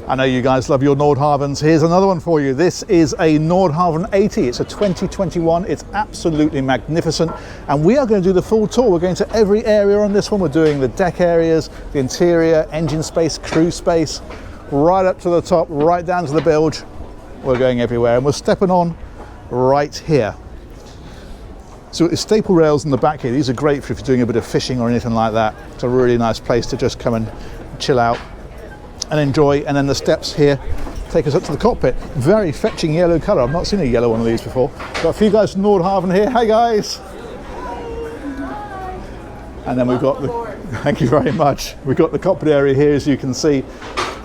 I know you guys love your Nordhavns. Here's another one for you. This is a Nordhavn 80. It's a 2021. It's absolutely magnificent. And we are going to do the full tour. We're going to every area on this one. We're doing the deck areas, the interior, engine space, crew space, right up to the top, right down to the bilge. We're going everywhere. And we're stepping on right here. So it's staple rails in the back here. These are great for if you're doing a bit of fishing or anything like that. It's a really nice place to just come and chill out and enjoy. And then the steps here take us up to the cockpit. Very fetching yellow colour. I've not seen a yellow one of these before. Got a few guys from Nordhavn here. Hi guys. And then we've got the, thank you very much. We've got the cockpit area here, as you can see.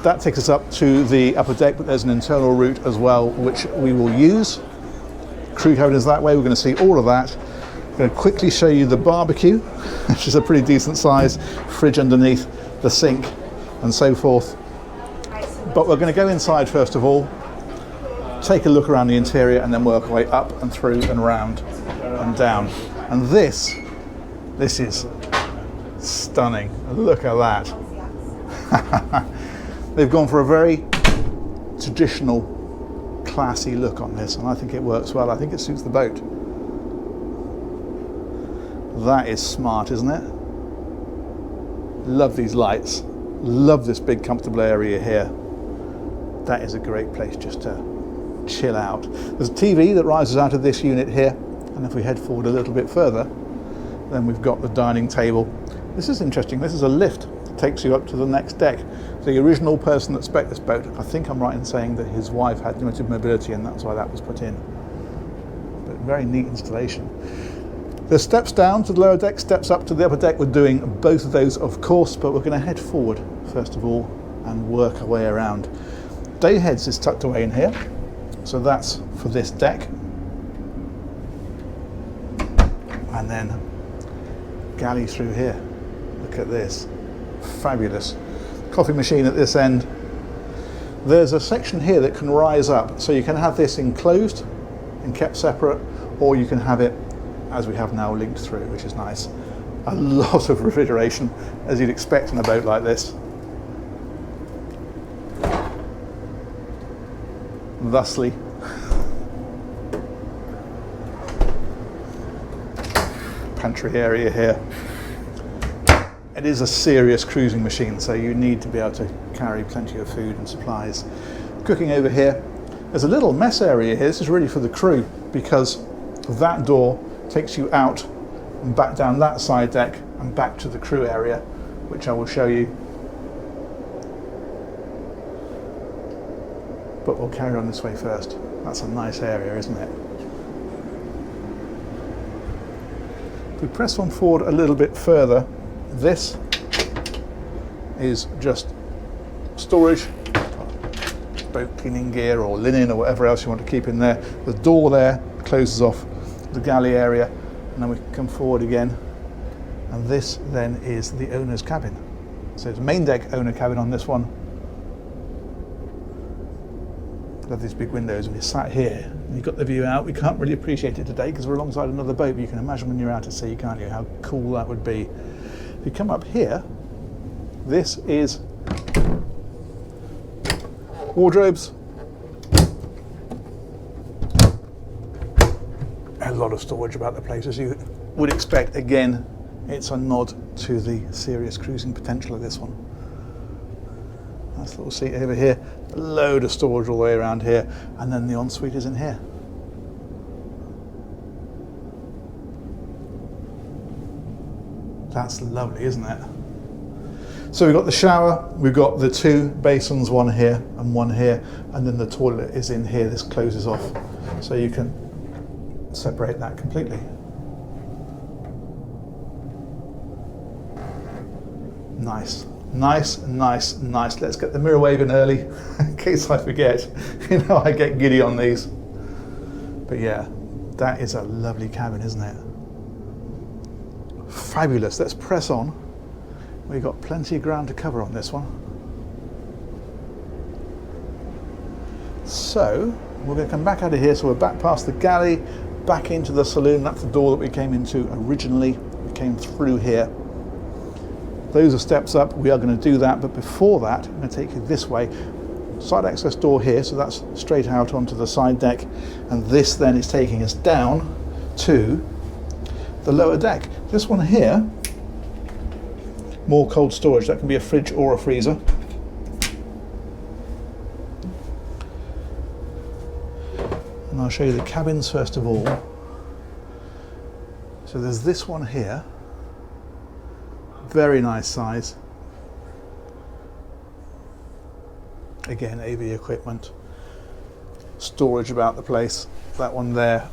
That takes us up to the upper deck, but there's an internal route as well, which we will use. Crew cabin is that way. We're going to see all of that. I'm going to quickly show you the barbecue, which is a pretty decent size, fridge underneath, the sink and so forth. But we're going to go inside first of all, take a look around the interior and then work our way up and through and round and down. And this is stunning. Look at that. They've gone for a very traditional, classy look on this, and I think it works well. I think it suits the boat. That is smart, isn't it? Love these lights. Love this big comfortable area here. That is a great place just to chill out. There's a TV that rises out of this unit here, and if we head forward a little bit further, then we've got the dining table. This is interesting. This is a lift that takes you up to the next deck. The original person that spec'd this boat, I think I'm right in saying that his wife had limited mobility and that's why that was put in. But very neat installation. There's steps down to the lower deck, steps up to the upper deck. We're doing both of those, of course, but we're going to head forward first of all and work our way around. Day heads is tucked away in here, so that's for this deck. And then galley through here. Look at this, fabulous. Coffee machine at this end. There's a section here that can rise up, so you can have this enclosed and kept separate, or you can have it as we have now linked through, which is nice. A lot of refrigeration, as you'd expect in a boat like this. Thusly, pantry area here. It is a serious cruising machine, so you need to be able to carry plenty of food and supplies. Cooking over here. There's a little mess area here. This is really for the crew, because that door takes you out and back down that side deck and back to the crew area, which I will show you. But we'll carry on this way first. That's a nice area, isn't it? If we press on forward a little bit further, this is just storage, boat cleaning gear or linen or whatever else you want to keep in there. The door there closes off the galley area, and then we can come forward again, and this then is the owner's cabin. So it's main deck owner cabin on this one. Love these big windows. When you're sat here and you've got the view out, we can't really appreciate it today because we're alongside another boat, but you can imagine when you're out at sea, can't you, how cool that would be. If you come up here, this is wardrobes. A lot of storage about the place, as you would expect. Again, it's a nod to the serious cruising potential of this one. Nice little seat over here, a load of storage all the way around here, and then the ensuite is in here. That's lovely, isn't it? So we've got the shower, we've got the two basins, one here and one here, and then the toilet is in here. This closes off, so you can separate that completely. Nice. Nice, nice, nice. Let's get the mirror wave in early in case I forget. You know, I get giddy on these. But yeah, that is a lovely cabin, isn't it? Fabulous. Let's press on. We've got plenty of ground to cover on this one. So we're going to come back out of here. So we're back past the galley, back into the saloon. That's the door that we came into originally. We came through here. Those are steps up. We are going to do that, but before that, I'm going to take you this way. side access door here, so that's straight out onto the side deck, and this then is taking us down to the lower deck. This one here, more cold storage. That can be a fridge or a freezer. And I'll show you the cabins first of all. So there's this one here, very nice size. Again, AV equipment, storage about the place. That one there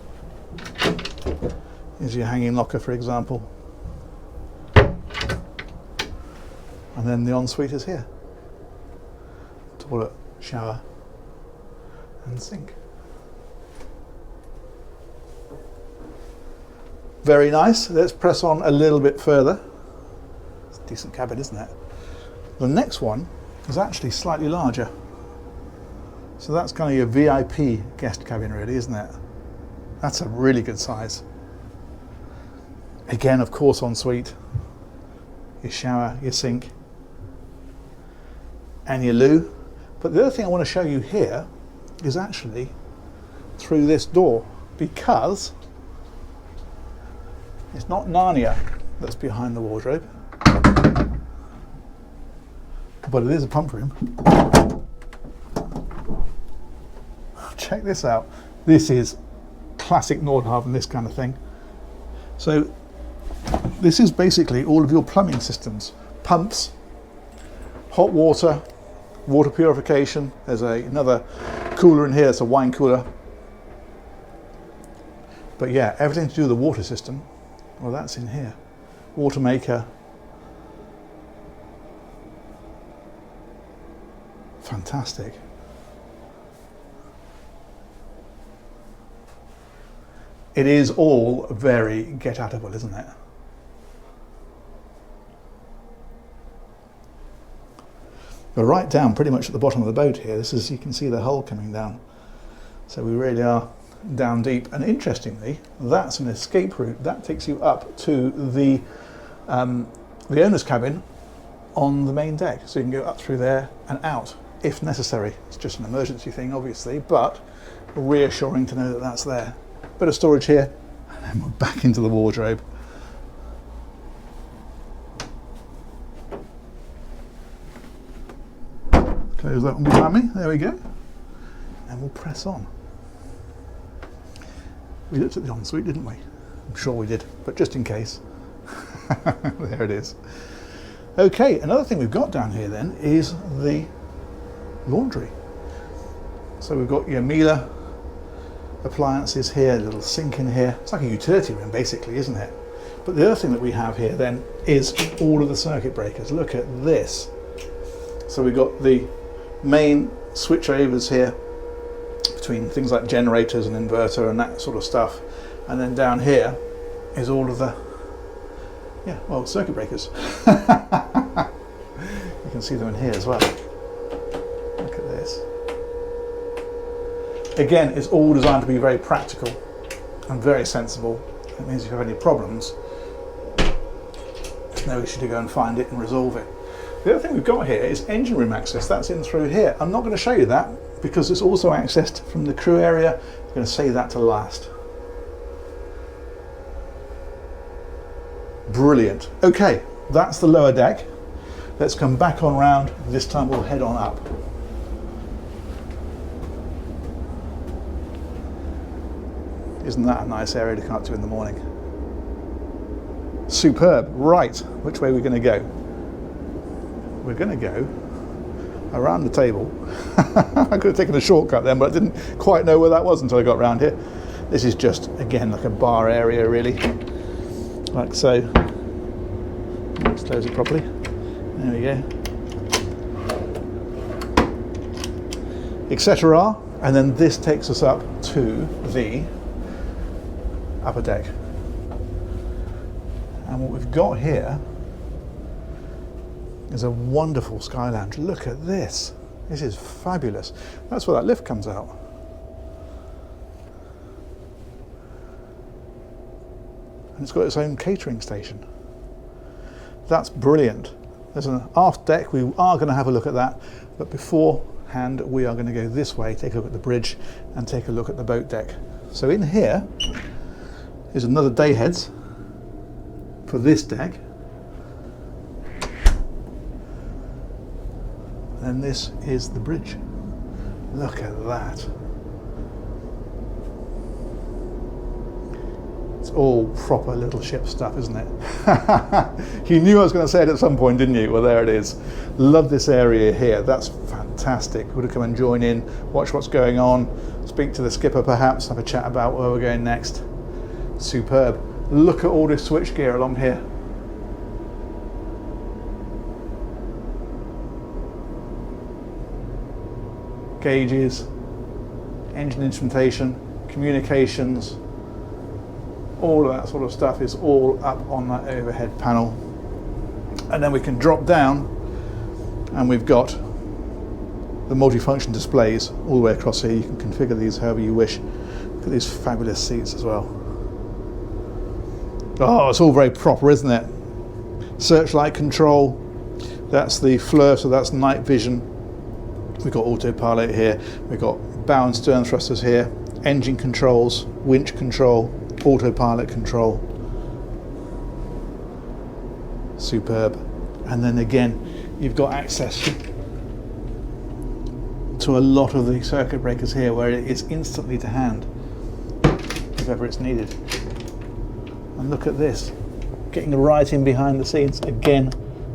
is your hanging locker, for example. And then the ensuite is here. Toilet, shower, and sink. Very nice. Let's press on a little bit further. It's a decent cabin, isn't it? The next one is actually slightly larger. So that's kind of your VIP guest cabin really, isn't it? That's a really good size. Again, of course, ensuite, your shower, your sink, and your loo. But the other thing I want to show you here is actually through this door, because it's not Narnia that's behind the wardrobe, but it is a pump room. Check this out. This is classic Nordhavn, this kind of thing. So this is basically all of your plumbing systems. Pumps, hot water, water purification. There's another cooler in here, it's a wine cooler. But yeah, everything to do with the water system, well, that's in here. Water maker. Fantastic. It is all very get-outable, isn't it? We're right down pretty much at the bottom of the boat here. This is, you can see the hull coming down. So we really are down deep. And interestingly, that's an escape route. That takes you up to the owner's cabin on the main deck. So you can go up through there and out if necessary. It's just an emergency thing, obviously, but reassuring to know that that's there. Bit of storage here, and then we're back into the wardrobe. Close that one behind me, there we go. And we'll press on. We looked at the ensuite, didn't we? I'm sure we did, but just in case. There it is. Okay, another thing we've got down here then is the laundry. So we've got your Miele appliances here, a little sink in here. It's like a utility room basically, isn't it? But the other thing that we have here then is all of the circuit breakers. Look at this. So we've got the main switch overs here between things like generators and inverter and that sort of stuff. And then down here is all of the, yeah, well, circuit breakers. You can see them in here as well. Look at this. Again, it's all designed to be very practical and very sensible. It means if you have any problems, there's no issue to go and find it and resolve it. The other thing we've got here is engine room access. That's in through here. I'm not going to show you that because it's also accessed from the crew area. I'm going to save that to last. Brilliant. Okay, that's the lower deck. Let's come back on round. This time we'll head on up. Isn't that a nice area to come up to in the morning? Superb. Right, which way are we going to go? We're going to go around the table. I could have taken a shortcut then, but I didn't quite know where that was until I got around here. This is just, again, like a bar area, really. Like so. Let's close it properly. There we go. Etc. And then this takes us up to the upper deck. And what we've got here is a wonderful sky lounge. Look at this. This is fabulous. That's where that lift comes out. And it's got its own catering station. That's brilliant. There's an aft deck. We are going to have a look at that. But before and we are going to go this way, take a look at the bridge and take a look at the boat deck. So in here is another day heads for this deck, and this is the bridge. Look at that. It's all proper little ship stuff, isn't it? You knew I was going to say it at some point, didn't you? Well, there it is. Love this area here. That's fantastic. Would have come and join in, watch what's going on, speak to the skipper perhaps, have a chat about where we're going next. Superb. Look at all this switch gear along here. Gauges, engine instrumentation, communications, all of that sort of stuff is all up on that overhead panel. And then we can drop down and we've got the multifunction displays all the way across here. You can configure these however you wish. Look at these fabulous seats as well. Oh, it's all very proper, isn't it? Searchlight control, that's the FLIR, so that's night vision. We've got autopilot here, we've got bow and stern thrusters here, engine controls, winch control, autopilot control. Superb. And then again, you've got access to a lot of the circuit breakers here where it is instantly to hand if ever it's needed. And look at this, getting right in behind the scenes. Again,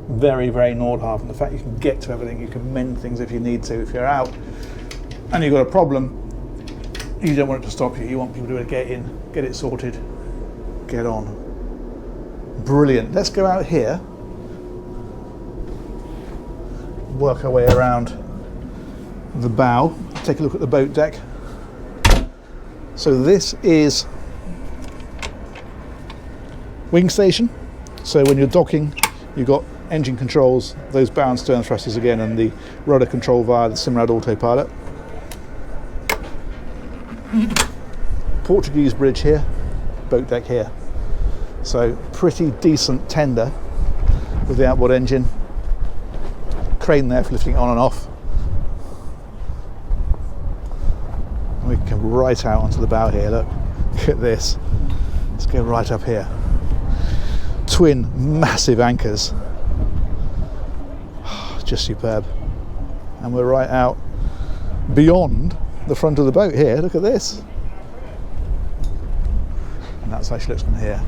very, very Nordhavn. The fact you can get to everything, you can mend things if you need to. If you're out and you've got a problem, you don't want it to stop you. You want people to get in, get it sorted, get on. Brilliant. Let's go out here, work our way around the bow, take a look at the boat deck. So this is wing station. So when you're docking, you've got engine controls, those bow and stern thrusters again, and the rudder control via the Simrad autopilot. Portuguese bridge here, boat deck here. So pretty decent tender with the outboard engine. Crane there for lifting it on and off. And we can come right out onto the bow here, look at this. Let's go right up here. Twin massive anchors. Just superb. And we're right out beyond the front of the boat here. Look at this. And that's how she looks from here.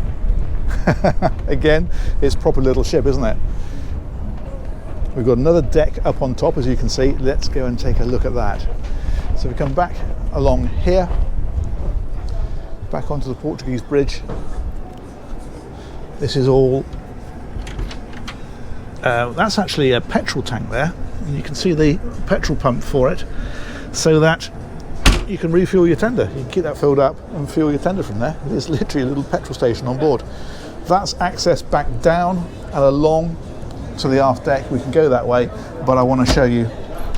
Again, it's proper little ship, isn't it? We've got another deck up on top, as you can see. Let's go and take a look at that. So we come back along here, back onto the Portuguese bridge. This is all, that's actually a petrol tank there. And you can see the petrol pump for it, so that you can refuel your tender. You can keep that filled up and fuel your tender from there. It is literally a little petrol station on board. That's access back down and along to the aft deck. We can go that way, but I want to show you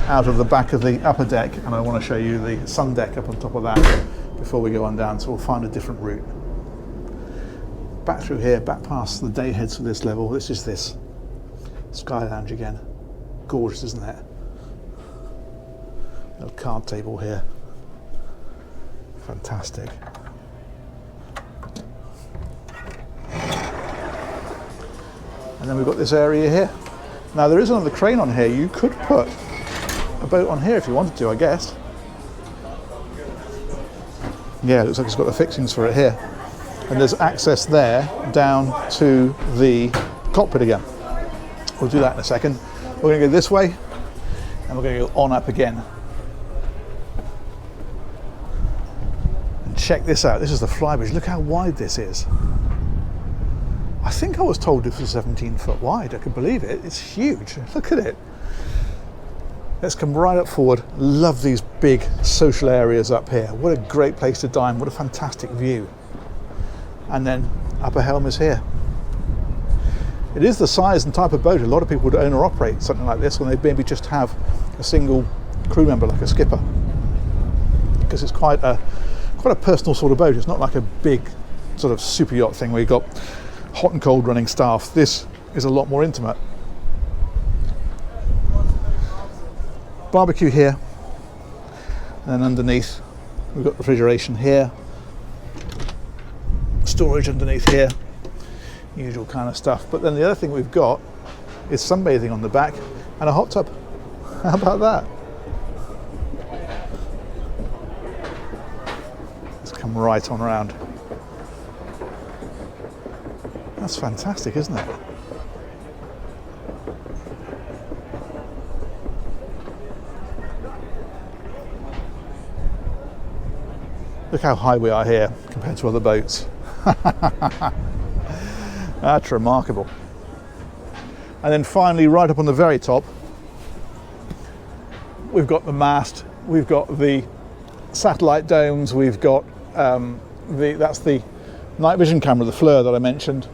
out of the back of the upper deck, and I want to show you the sun deck up on top of that before we go on down. So we'll find a different route. Back through here, back past the day heads for this level. This is this Sky Lounge again. Gorgeous, isn't it? Little card table here. Fantastic. And then we've got this area here. Now there is another crane on here. You could put a boat on here if you wanted to, I guess. Yeah, it looks like it's got the fixings for it here. And there's access there down to the cockpit again. We'll do that in a second. We're going to go this way and we're going to go on up again. And check this out. This is the Flybridge. Look how wide this is. I think I was told this was 17 foot wide. I can believe it. It's huge. Look at it. Let's come right up forward. Love these big social areas up here. What a great place to dine. What a fantastic view. And then upper helm is here. It is the size and type of boat a lot of people would own or operate something like this when they maybe just have a single crew member like a skipper, because it's quite a personal sort of boat. It's not like a big sort of super yacht thing where you've got hot and cold running staff. This is a lot more intimate. barbecue here, and then underneath we've got refrigeration here, storage underneath here, usual kind of stuff. But then the other thing we've got is sunbathing on the back and a hot tub. How about that? Let's come right on around. That's fantastic, isn't it? Look how high we are here compared to other boats. That's remarkable. And then finally, right up on the very top, we've got the mast, we've got the satellite domes, we've got that's the night vision camera, the FLIR that I mentioned.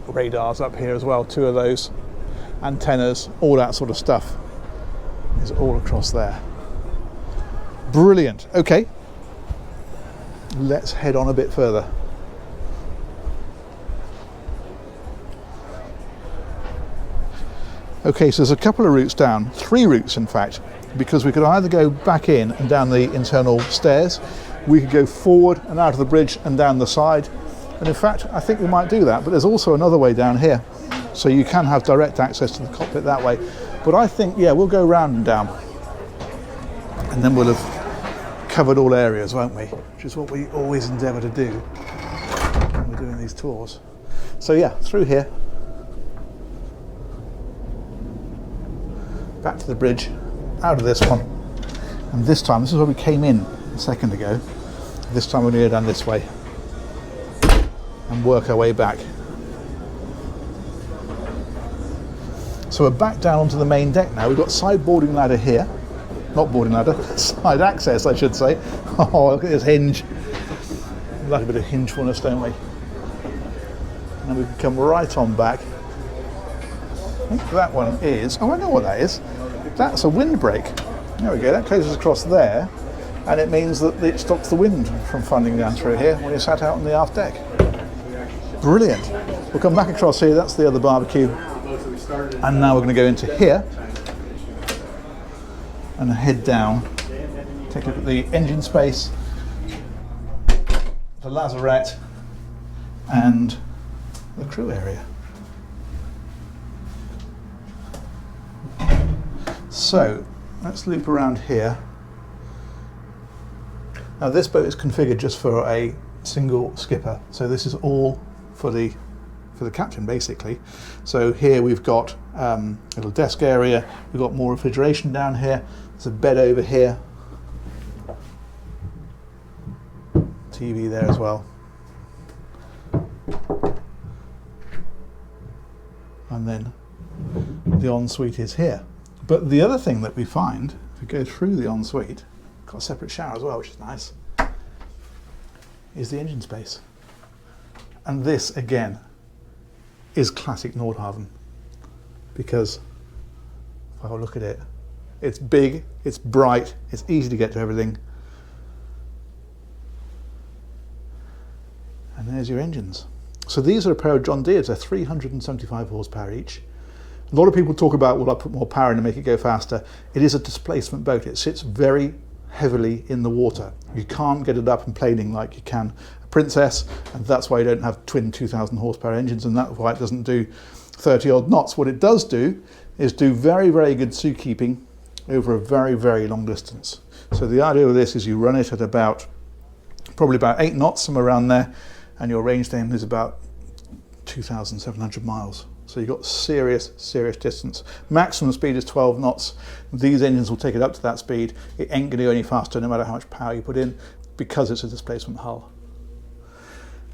Radars up here as well, 2 of those, antennas, all that sort of stuff is all across there. Brilliant. Okay, let's head on a bit further. Okay, so there's a couple of routes down, 3 routes in fact, because we could either go back in and down the internal stairs, we could go forward and out of the bridge and down the side, and in fact I think we might do that, but there's also another way down here, so you can have direct access to the cockpit that way. But I think, yeah, we'll go round and down, and then we'll have covered all areas, won't we? Which is what we always endeavour to do when we're doing these tours. So yeah, through here, back to the bridge, out of this one, and this time, this is where we came in a second ago, this time we're going to go down this way and work our way back. So we're back down onto the main deck now. We've got side boarding ladder here, not boarding ladder, side access I should say. Oh, look at this hinge. We like a bit of hingefulness, don't we? And then we can come right on back. I think that one is, oh I know what that is. That's a windbreak. There we go, that closes across there, and it means that it stops the wind from funding down through here when you're sat out on the aft deck. Brilliant. We'll come back across here, that's the other barbecue. And now we're going to go into here and head down, take a look at the engine space, the lazarette, and the crew area. So let's loop around here. Now this boat is configured just for a single skipper, so this is all for the captain basically. So here we've got a little desk area, we've got more refrigeration down here, there's a bed over here, TV there as well, and then the ensuite is here. But the other thing that we find, if we go through the ensuite, got a separate shower as well, which is nice, is the engine space. And this, again, is classic Nordhavn, because if I look at it, it's big, it's bright, it's easy to get to everything. And there's your engines. So these are a pair of John Deere's, they're 375 horsepower each. A lot of people talk about, will I put more power in to make it go faster? It is a displacement boat. It sits very heavily in the water. You can't get it up and planing like you can a Princess, and that's why you don't have twin 2,000 horsepower engines, and that's why it doesn't do 30 odd knots. What it does do is do very, very good sea keeping over a very, very long distance. So the idea of this is you run it at probably about 8 knots, somewhere around there, and your range then is about 2,700 miles. So you've got serious distance. Maximum speed is 12 knots. These engines will take it up to that speed. It ain't going to go any faster no matter how much power you put in, because it's a displacement hull.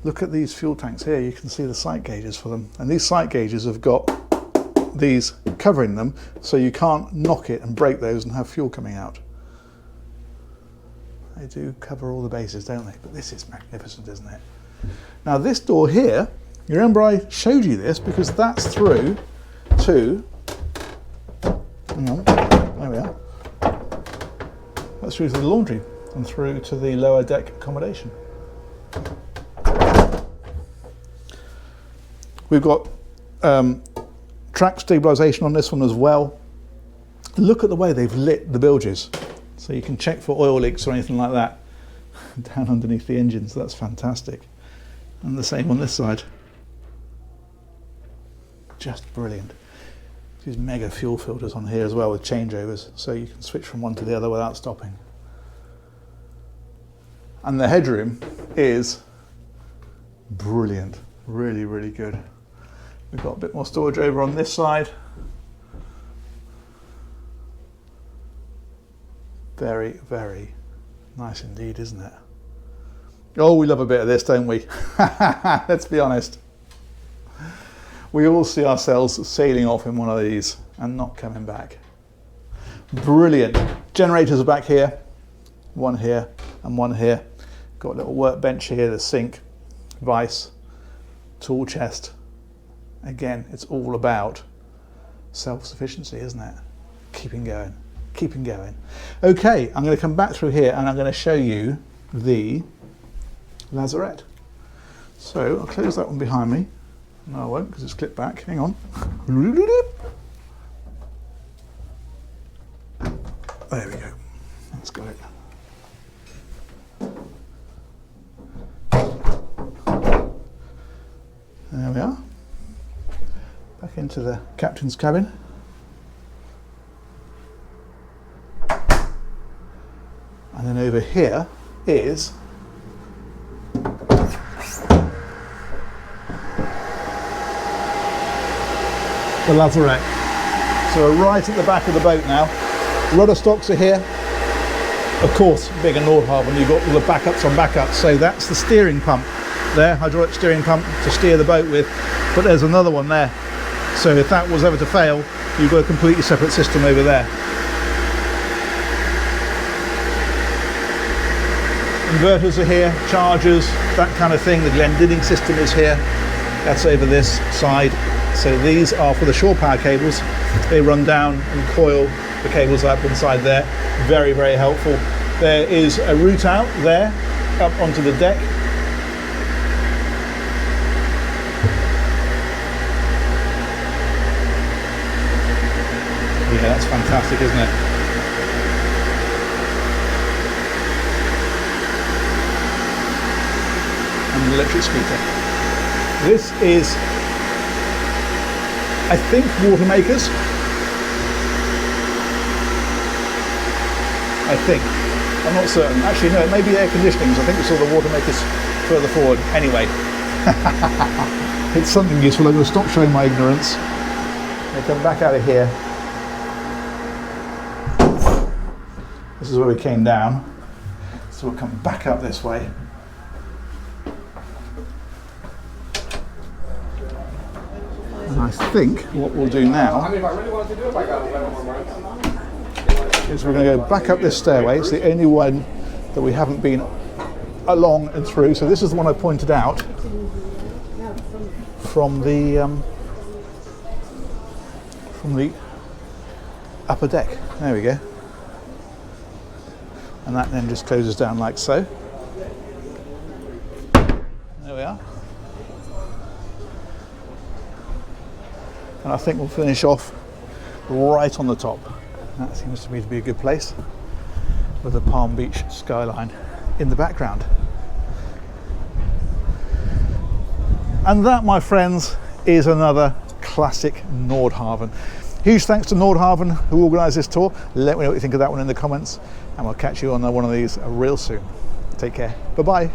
Look at these fuel tanks here. You can see the sight gauges for them. And these sight gauges have got these covering them, so you can't knock it and break those and have fuel coming out. They do cover all the bases, don't they? But this is magnificent, isn't it? Now this door here, you remember I showed you this because that's through to, hang on, there we are. That's through to the laundry and through to the lower deck accommodation. We've got track stabilisation on this one as well. Look at the way they've lit the bilges. So you can check for oil leaks or anything like that down underneath the engines. That's fantastic. And the same on this side. Just brilliant. These mega fuel filters on here as well with changeovers, so you can switch from one to the other without stopping. And the headroom is brilliant. Really, really good. We've got a bit more storage over on this side. Very, very nice indeed, isn't it? Oh, we love a bit of this, don't we? Let's be honest. We all see ourselves sailing off in one of these and not coming back. Brilliant. Generators are back here, one here and one here. Got a little workbench here, the sink, vise, tool chest. Again, it's all about self-sufficiency, isn't it? Keeping going, keeping going. Okay, I'm going to come back through here and I'm going to show you the lazarette. So I'll close that one behind me. No, I won't, because it's clipped back. Hang on. There we go. That's got it. There we are. Back into the captain's cabin. And then over here is the lazarette. So we're right at the back of the boat now. Rudder stocks are here. Of course, big in Nordhavn, you've got all the backups on backups. So that's the steering pump there, hydraulic steering pump to steer the boat with. But there's another one there. So if that was ever to fail, you've got a completely separate system over there. Inverters are here, chargers, that kind of thing. The Glendinning system is here. That's over this side. So these are for the shore power cables. They run down and coil the cables up inside there. Very, very helpful. There is a route out there, up onto the deck. Yeah, that's fantastic, isn't it? And the electric scooter. This is, I think, water makers. I think. I'm not certain. Actually, no, it may be air conditioning. I think we saw the water makers further forward. Anyway, it's something useful. I'm going to stop showing my ignorance. I'll come back out of here. This is where we came down. So we'll come back up this way. And I think what we'll do now is we're going to go back up this stairway. It's the only one that we haven't been along and through. So this is the one I pointed out from the upper deck. There we go. And that then just closes down like so. There we are. And I think we'll finish off right on the top. That seems to me to be a good place with the Palm Beach skyline in the background. And that, my friends, is another classic Nordhavn. Huge thanks to Nordhavn who organised this tour. Let me know what you think of that one in the comments, and we'll catch you on one of these real soon. Take care. Bye-bye.